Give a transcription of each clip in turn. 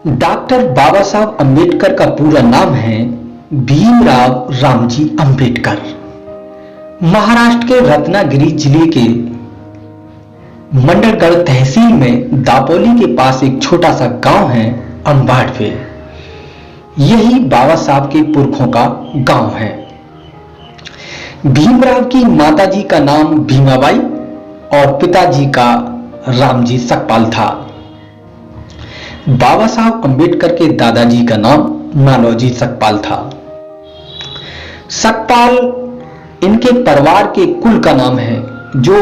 Doctor बाबा साहब अंबेडकर का पूरा नाम है भीमराव रामजी अंबेडकर। महाराष्ट्र के रत्नागिरी जिले के मंडलगढ़ तहसील में दापोली के पास एक छोटा सा गांव है अंबाडवे। यही बाबा साहब के पुरखों का गांव है। भीमराव की माताजी का नाम भीमाबाई और पिताजी का रामजी सकपाल था। बाबा साहब अंबेडकर के दादाजी का नाम नानाजी सकपाल था। सकपाल इनके परिवार के कुल का नाम है, जो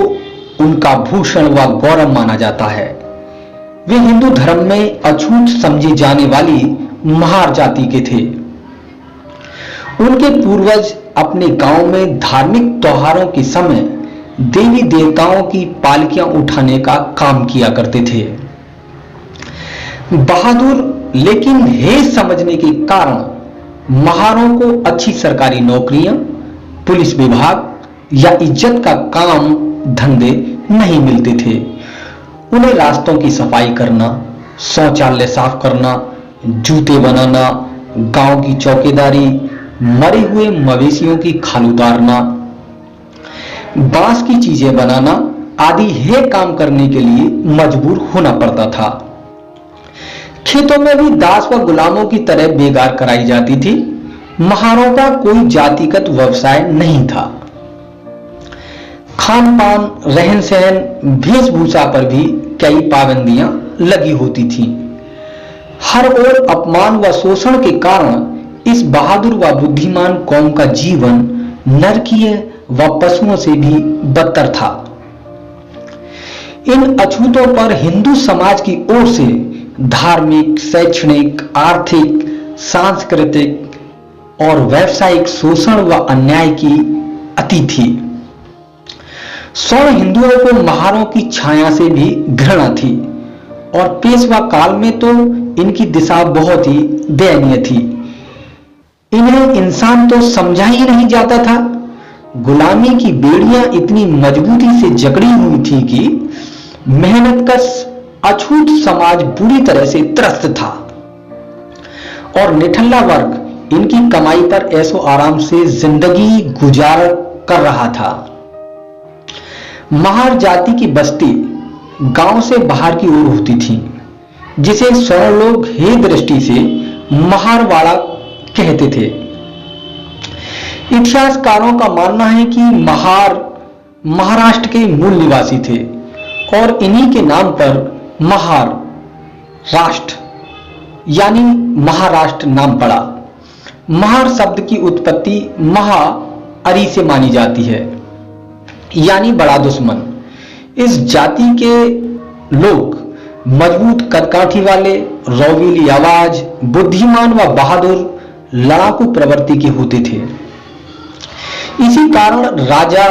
उनका भूषण व गौरव माना जाता है। वे हिंदू धर्म में अछूत समझी जाने वाली महार जाति के थे। उनके पूर्वज अपने गांव में धार्मिक त्योहारों के समय देवी देवताओं की पालकियां उठाने का काम किया करते थे। बहादुर लेकिन हेज समझने के कारण महारों को अच्छी सरकारी नौकरियां, पुलिस विभाग या इज्जत का काम धंधे नहीं मिलते थे। उन्हें रास्तों की सफाई करना, शौचालय साफ करना, जूते बनाना, गांव की चौकीदारी, मरे हुए मवेशियों की खाल उतारना, बांस की चीजें बनाना आदि हे काम करने के लिए मजबूर होना पड़ता था। खेतों में भी दास व गुलामों की तरह बेगार कराई जाती थी। महारों का कोई जातिगत व्यवसाय नहीं था। खान पान, रहन सहन, वेशभूषा पर भी कई पाबंदियां लगी होती थीं। हर ओर अपमान व शोषण के कारण इस बहादुर व बुद्धिमान कौम का जीवन नरकीय व पशुओं से भी बदतर था। इन अछूतों पर हिंदू समाज की ओर से धार्मिक, शैक्षणिक, आर्थिक, सांस्कृतिक और व्यावसायिक शोषण व अन्याय की अति थी। स्वर्ण हिंदुओं को महारों की छाया से भी घृणा थी और पेशवा काल में तो इनकी दिशा बहुत ही दयनीय थी। इन्हें इंसान तो समझा ही नहीं जाता था। गुलामी की बेड़ियां इतनी मजबूती से जकड़ी हुई थी कि मेहनतकश अछूत समाज बुरी तरह से त्रस्त था और निठल्ला वर्ग इनकी कमाई पर ऐशो आराम से जिंदगी गुजार कर रहा था। महार जाति की बस्ती गांव से बाहर की ओर होती थी, जिसे स्वर्ण लोग हे दृष्टि से महारवाड़ा कहते थे। इतिहासकारों का मानना है कि महार महाराष्ट्र के मूल निवासी थे और इन्हीं के नाम पर महार राष्ट्र यानी महाराष्ट्र नाम पड़ा। महार शब्द की उत्पत्ति महा अरी से मानी जाती है, यानी बड़ा दुश्मन। इस जाति के लोग मजबूत कदकाठी वाले, रौवीली आवाज, बुद्धिमान व बहादुर, लड़ाकू प्रवृत्ति के होते थे। इसी कारण राजा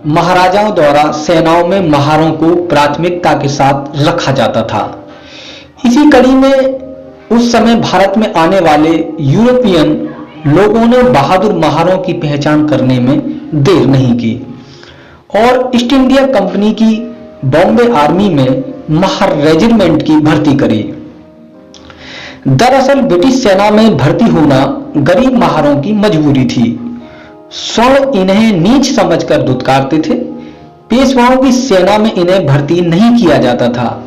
महाराजाओं द्वारा सेनाओं में महारों को प्राथमिकता के साथ रखा जाता था। इसी कड़ी में उस समय भारत में आने वाले यूरोपियन लोगों ने बहादुर महारों की पहचान करने में देर नहीं की और ईस्ट इंडिया कंपनी की बॉम्बे आर्मी में महार रेजिमेंट की भर्ती करी। दरअसल ब्रिटिश सेना में भर्ती होना गरीब महारों की मजबूरी थी। स्वर्ण इन्हें नीच समझकर धुतकारते थे। पेशवाओं की सेना में इन्हें भर्ती नहीं किया जाता था,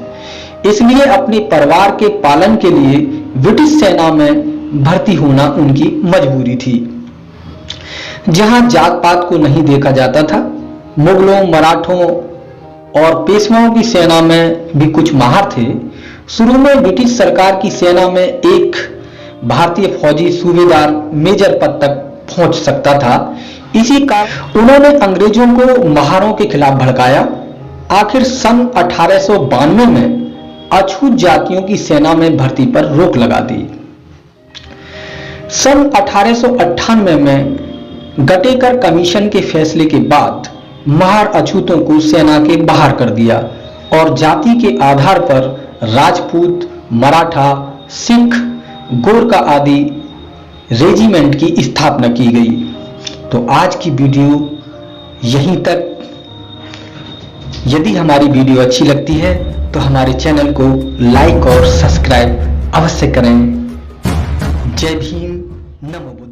इसलिए अपने परिवार के पालन के लिए ब्रिटिश सेना में भर्ती होना उनकी मजबूरी थी। जहां जात पात को नहीं देखा जाता था। मुगलों, मराठों और पेशवाओं की सेना में भी कुछ महार थे। शुरू में ब्रिटिश सरकार की सेना में एक भारतीय फौजी सूबेदार मेजर पद तक पहुंच सकता था। इसी कारण उन्होंने अंग्रेजों को महारों के खिलाफ भड़काया। आखिर सन 1892 में अछूत जातियों की सेना में भर्ती पर रोक लगा दी। सन 1898 में गटेकर कमीशन के फैसले के बाद महार अछूतों को सेना के बाहर कर दिया और जाति के आधार पर राजपूत, मराठा, सिख, गोरखा आदि रेजिमेंट की स्थापना की गई। तो आज की वीडियो यहीं तक। यदि हमारी वीडियो अच्छी लगती है तो हमारे चैनल को लाइक और सब्सक्राइब अवश्य करें। जय भीम, नमो बुद्धाय।